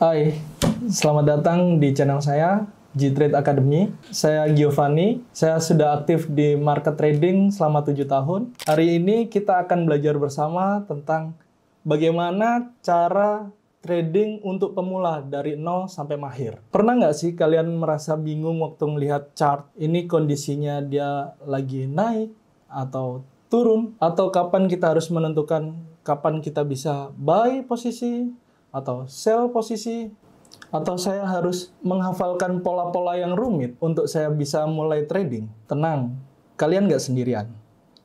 Hai, selamat datang di channel saya, G-Trade Academy. Saya Giovanni, saya sudah aktif di market trading selama 7 tahun. Hari ini kita akan belajar bersama tentang bagaimana cara trading untuk pemula dari 0 sampai mahir. Pernah nggak sih kalian merasa bingung waktu melihat chart ini kondisinya dia lagi naik atau turun? Atau kapan kita harus menentukan kapan kita bisa buy posisi atau sell posisi, atau saya harus menghafalkan pola-pola yang rumit untuk saya bisa mulai trading? Tenang, kalian nggak sendirian.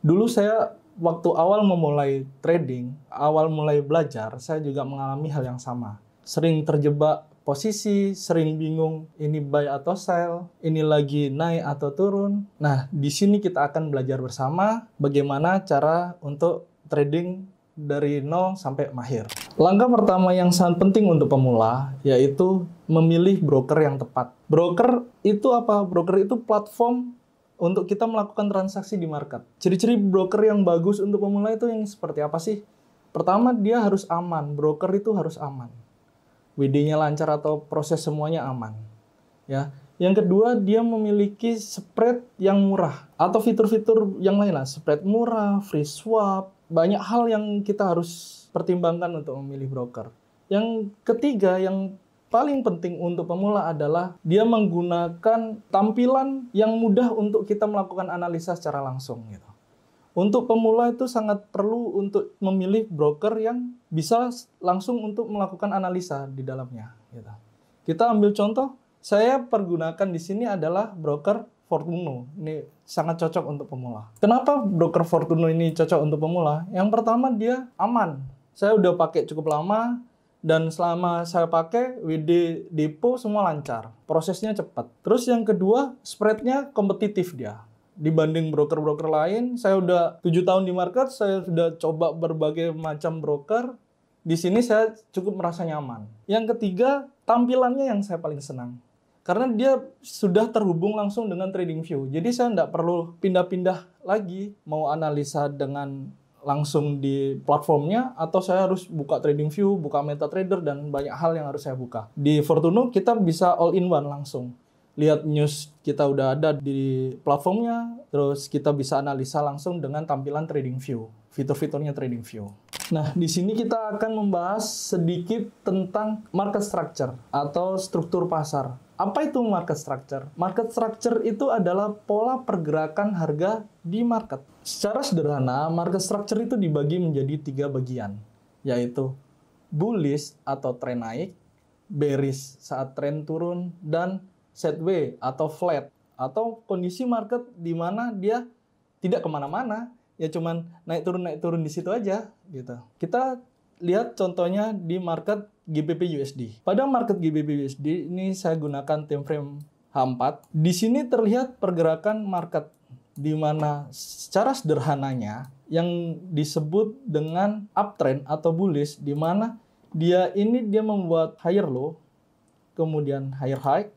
Dulu saya waktu awal memulai trading, awal mulai belajar, saya juga mengalami hal yang sama. Sering terjebak posisi, sering bingung ini buy atau sell, ini lagi naik atau turun. Nah, di sini kita akan belajar bersama bagaimana cara untuk trading dari 0 sampai mahir. Langkah pertama yang sangat penting untuk pemula yaitu memilih broker yang tepat. Broker itu apa? Broker itu platform untuk kita melakukan transaksi di market. Ciri-ciri broker yang bagus untuk pemula itu yang seperti apa sih? Pertama, dia harus aman. Broker itu harus aman. WD-nya lancar atau proses semuanya aman. Ya. Yang kedua, dia memiliki spread yang murah atau fitur-fitur yang lain lah, spread murah, free swap, banyak hal yang kita harus pertimbangkan untuk memilih broker. Yang ketiga, yang paling penting untuk pemula adalah dia menggunakan tampilan yang mudah untuk kita melakukan analisa secara langsung gitu. Untuk pemula itu sangat perlu untuk memilih broker yang bisa langsung untuk melakukan analisa di dalamnya gitu. Kita ambil contoh, saya pergunakan di sini adalah broker Fortuno. Ini sangat cocok untuk pemula. Kenapa broker Fortuno ini cocok untuk pemula? Yang pertama, dia aman. Saya udah pakai cukup lama dan selama saya pakai WD depo semua lancar. Prosesnya cepat. Terus yang kedua, spreadnya kompetitif dia. Dibanding broker-broker lain, saya udah 7 tahun di market, saya sudah coba berbagai macam broker. Di sini saya cukup merasa nyaman. Yang ketiga, tampilannya yang saya paling senang. Karena dia sudah terhubung langsung dengan TradingView. Jadi saya tidak perlu pindah-pindah lagi mau analisa dengan langsung di platformnya, atau saya harus buka TradingView, buka MetaTrader, dan banyak hal yang harus saya buka. Di Fortuno kita bisa all-in-one langsung. Lihat news kita udah ada di platformnya, terus kita bisa analisa langsung dengan tampilan TradingView, fitur-fiturnya TradingView. Nah, di sini kita akan membahas sedikit tentang market structure atau struktur pasar. Apa itu market structure? Market structure itu adalah pola pergerakan harga di market. Secara sederhana, market structure itu dibagi menjadi 3 bagian, yaitu bullish atau tren naik, bearish saat tren turun, dan sideways atau flat, atau kondisi market di mana dia tidak kemana-mana, ya cuman naik turun di situ aja gitu. Kita lihat contohnya di market GBP USD. Pada market GBP USD ini saya gunakan time frame H4. Di sini terlihat pergerakan market di mana secara sederhananya yang disebut dengan uptrend atau bullish, di mana dia membuat higher low, kemudian higher high,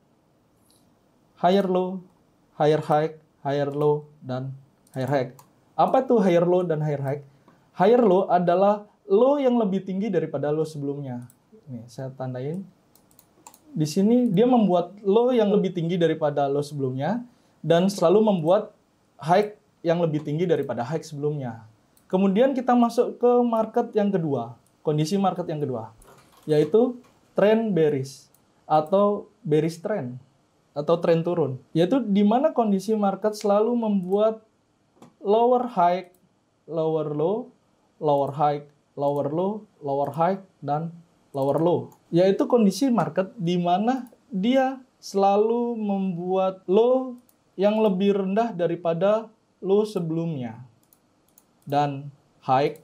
higher low, higher high, higher low, dan higher high. Apa tuh higher low dan higher high? Higher low adalah low yang lebih tinggi daripada low sebelumnya. Nih, saya tandain. Di sini dia membuat low yang lebih tinggi daripada low sebelumnya dan selalu membuat high yang lebih tinggi daripada high sebelumnya. Kemudian kita masuk ke market yang kedua, kondisi market yang kedua, yaitu trend bearish atau bearish trend atau tren turun, yaitu di mana kondisi market selalu membuat lower high, lower low, lower high, lower low, lower high, dan lower low. Yaitu kondisi market di mana dia selalu membuat low yang lebih rendah daripada low sebelumnya. Dan high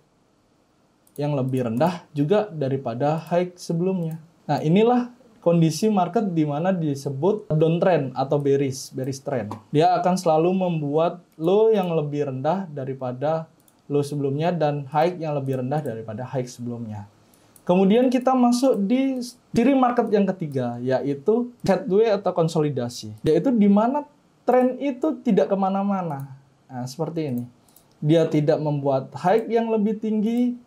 yang lebih rendah juga daripada high sebelumnya. Nah, inilah kondisi market di mana disebut downtrend atau bearish trend. Dia akan selalu membuat low yang lebih rendah daripada low sebelumnya dan high yang lebih rendah daripada high sebelumnya. Kemudian kita masuk di ciri market yang ketiga, yaitu sideways atau konsolidasi. Yaitu di mana tren itu tidak kemana-mana. Nah, seperti ini. Dia tidak membuat high yang lebih tinggi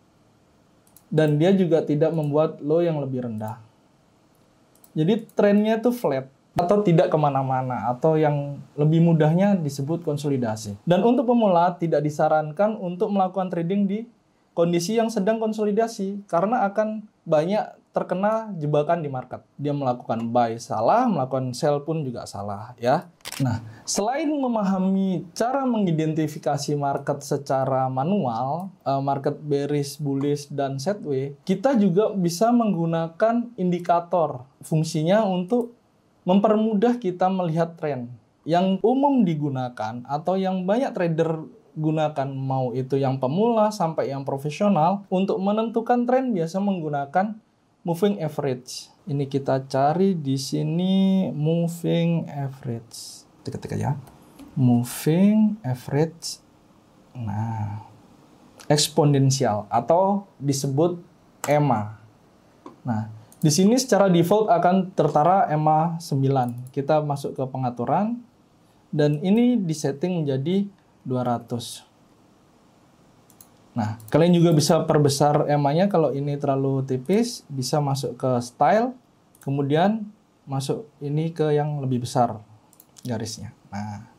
dan dia juga tidak membuat low yang lebih rendah. Jadi trennya itu flat atau tidak kemana-mana, atau yang lebih mudahnya disebut konsolidasi. Dan untuk pemula tidak disarankan untuk melakukan trading di kondisi yang sedang konsolidasi karena akan banyak terkena jebakan di market. Dia melakukan buy salah, melakukan sell pun juga salah ya. Nah, selain memahami cara mengidentifikasi market secara manual, market bearish, bullish, dan sideways, kita juga bisa menggunakan indikator. Fungsinya untuk mempermudah kita melihat tren. Yang umum digunakan atau yang banyak trader gunakan, mau itu yang pemula sampai yang profesional, untuk menentukan tren biasa menggunakan moving average. Ini kita cari di sini moving average. Ketik aja. Moving average. Nah, eksponensial atau disebut EMA. Nah, di sini secara default akan tertera EMA 9. Kita masuk ke pengaturan dan ini disetting menjadi 200. Nah, kalian juga bisa perbesar EMA-nya. Kalau ini terlalu tipis, bisa masuk ke style, kemudian masuk ini ke yang lebih besar garisnya. Nah,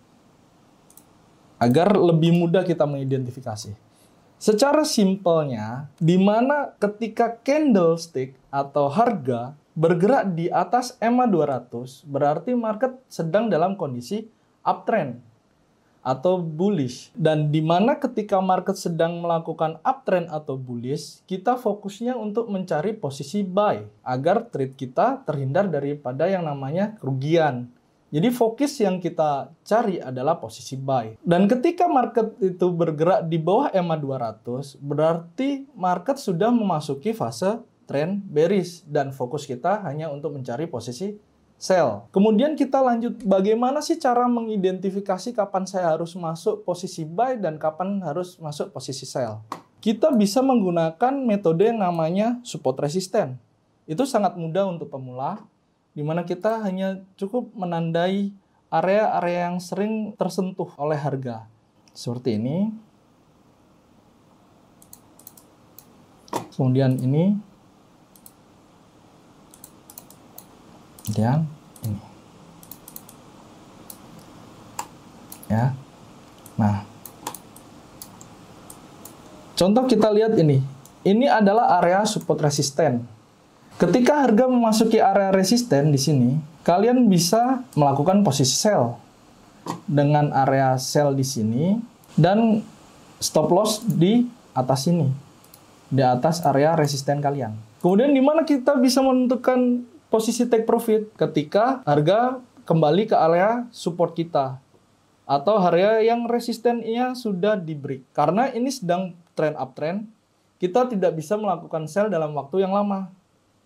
agar lebih mudah kita mengidentifikasi. Secara simpelnya, di mana ketika candlestick atau harga bergerak di atas EMA 200, berarti market sedang dalam kondisi uptrend atau bullish. Dan di mana ketika market sedang melakukan uptrend atau bullish, kita fokusnya untuk mencari posisi buy agar trade kita terhindar daripada yang namanya kerugian. Jadi fokus yang kita cari adalah posisi buy. Dan ketika market itu bergerak di bawah EMA 200, berarti market sudah memasuki fase trend bearish dan fokus kita hanya untuk mencari posisi sell. Kemudian kita lanjut, bagaimana sih cara mengidentifikasi kapan saya harus masuk posisi buy dan kapan harus masuk posisi sell? Kita bisa menggunakan metode yang namanya support resistance. Itu sangat mudah untuk pemula, di mana kita hanya cukup menandai area-area yang sering tersentuh oleh harga. Seperti ini. Kemudian ini. Kemudian ini. Ya. Nah. Contoh kita lihat ini. Ini adalah area support resisten. Ketika harga memasuki area resisten di sini, kalian bisa melakukan posisi sell dengan area sell di sini dan stop loss di atas sini, di atas area resisten kalian. Kemudian di mana kita bisa menentukan posisi take profit ketika harga kembali ke area support kita atau area yang resistennya sudah di break. Karena ini sedang trend uptrend, kita tidak bisa melakukan sell dalam waktu yang lama.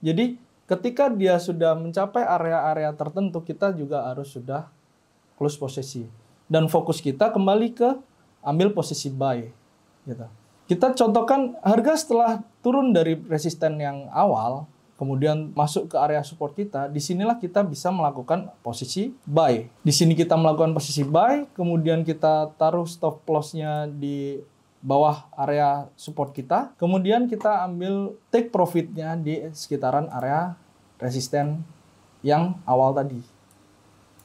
Jadi ketika dia sudah mencapai area-area tertentu, kita juga harus sudah close posisi. Dan fokus kita kembali ke ambil posisi buy. Gitu. Kita contohkan harga setelah turun dari resisten yang awal, kemudian masuk ke area support kita, disinilah kita bisa melakukan posisi buy. Di sini kita melakukan posisi buy, kemudian kita taruh stop loss-nya di bawah area support kita, kemudian kita ambil take profitnya di sekitaran area resisten yang awal tadi.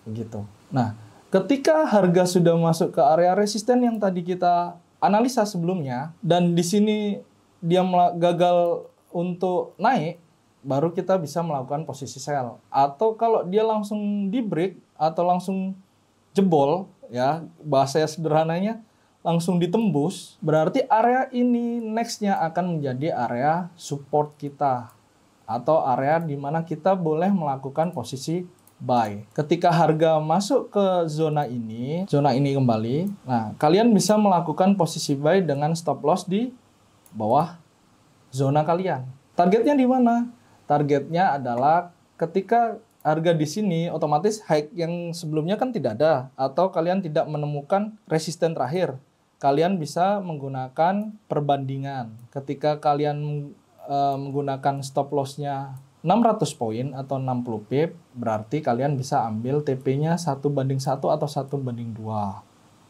Begitu. Nah, ketika harga sudah masuk ke area resisten yang tadi kita analisa sebelumnya, dan di sini dia gagal untuk naik, baru kita bisa melakukan posisi sell. Atau kalau dia langsung di break atau langsung jebol, ya bahasa sederhananya, langsung ditembus, berarti area ini next-nya akan menjadi area support kita atau area di mana kita boleh melakukan posisi buy. Ketika harga masuk ke zona ini kembali, nah kalian bisa melakukan posisi buy dengan stop loss di bawah zona kalian. Targetnya di mana? Targetnya adalah ketika harga di sini otomatis high yang sebelumnya kan tidak ada, atau kalian tidak menemukan resisten terakhir. Kalian bisa menggunakan perbandingan. Ketika kalian menggunakan stop loss-nya 600 poin atau 60 pip, berarti kalian bisa ambil TP-nya 1:1 atau 1:2,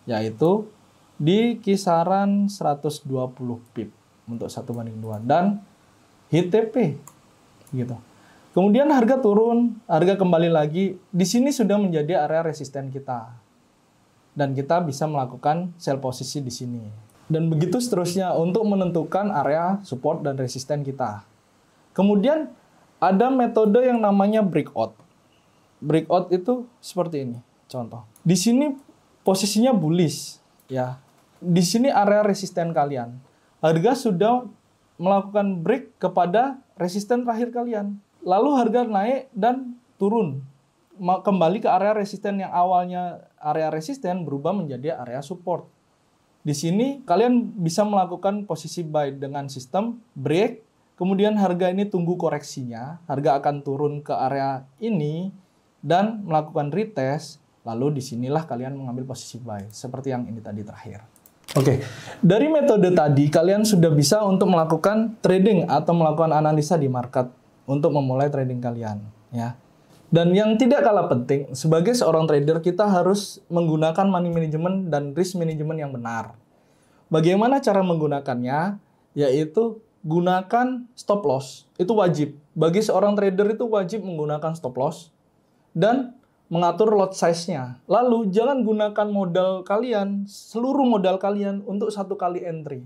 yaitu di kisaran 120 pip untuk 1:2 dan hit TP gitu. Kemudian harga turun, harga kembali lagi. Di sini sudah menjadi area resisten kita. Dan kita bisa melakukan sell posisi di sini. Dan begitu seterusnya untuk menentukan area support dan resisten kita. Kemudian ada metode yang namanya breakout. Breakout itu seperti ini, contoh. Di sini posisinya bullish, ya. Di sini area resisten kalian. Harga sudah melakukan break kepada resisten terakhir kalian. Lalu harga naik dan turun. Kembali ke area resisten yang awalnya area resisten berubah menjadi area support. Di sini kalian bisa melakukan posisi buy dengan sistem break, kemudian harga ini tunggu koreksinya, harga akan turun ke area ini dan melakukan retest, lalu disinilah kalian mengambil posisi buy, seperti yang ini tadi terakhir. Oke, dari metode tadi kalian sudah bisa untuk melakukan trading atau melakukan analisa di market untuk memulai trading kalian, ya. Dan yang tidak kalah penting, sebagai seorang trader kita harus menggunakan money management dan risk management yang benar. Bagaimana cara menggunakannya? Yaitu gunakan stop loss. Itu wajib. Bagi seorang trader itu wajib menggunakan stop loss dan mengatur lot size-nya. Lalu jangan gunakan modal kalian, seluruh modal kalian untuk satu kali entry.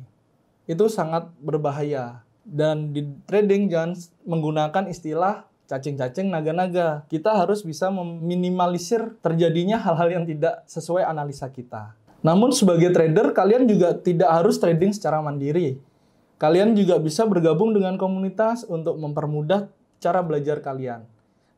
Itu sangat berbahaya. Dan di trading jangan menggunakan istilah cacing-cacing, naga-naga. Kita harus bisa meminimalisir terjadinya hal-hal yang tidak sesuai analisa kita. Namun sebagai trader, kalian juga tidak harus trading secara mandiri. Kalian juga bisa bergabung dengan komunitas untuk mempermudah cara belajar kalian.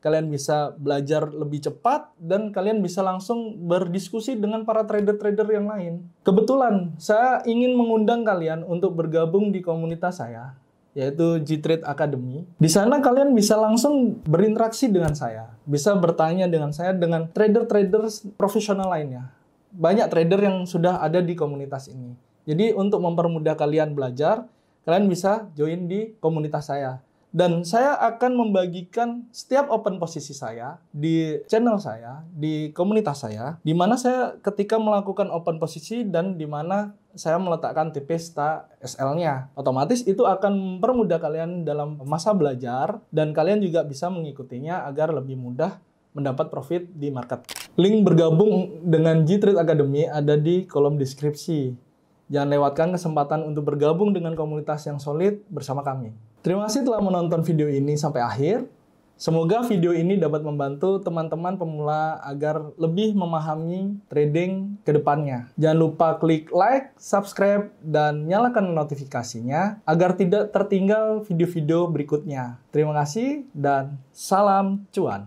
Kalian bisa belajar lebih cepat dan kalian bisa langsung berdiskusi dengan para trader-trader yang lain. Kebetulan, saya ingin mengundang kalian untuk bergabung di komunitas saya, yaitu G-Trade Academy. Di sana kalian bisa langsung berinteraksi dengan saya, bisa bertanya dengan saya, dengan trader-trader profesional lainnya. Banyak trader yang sudah ada di komunitas ini. Jadi untuk mempermudah kalian belajar, kalian bisa join di komunitas saya. Dan saya akan membagikan setiap open posisi saya di channel saya, di komunitas saya, di mana saya ketika melakukan open posisi dan di mana saya meletakkan TP sta SL-nya. Otomatis itu akan mempermudah kalian dalam masa belajar dan kalian juga bisa mengikutinya agar lebih mudah mendapat profit di market. Link bergabung dengan G-Trade Academy ada di kolom deskripsi. Jangan lewatkan kesempatan untuk bergabung dengan komunitas yang solid bersama kami. Terima kasih telah menonton video ini sampai akhir. Semoga video ini dapat membantu teman-teman pemula agar lebih memahami trading ke depannya. Jangan lupa klik like, subscribe, dan nyalakan notifikasinya agar tidak tertinggal video-video berikutnya. Terima kasih dan salam cuan.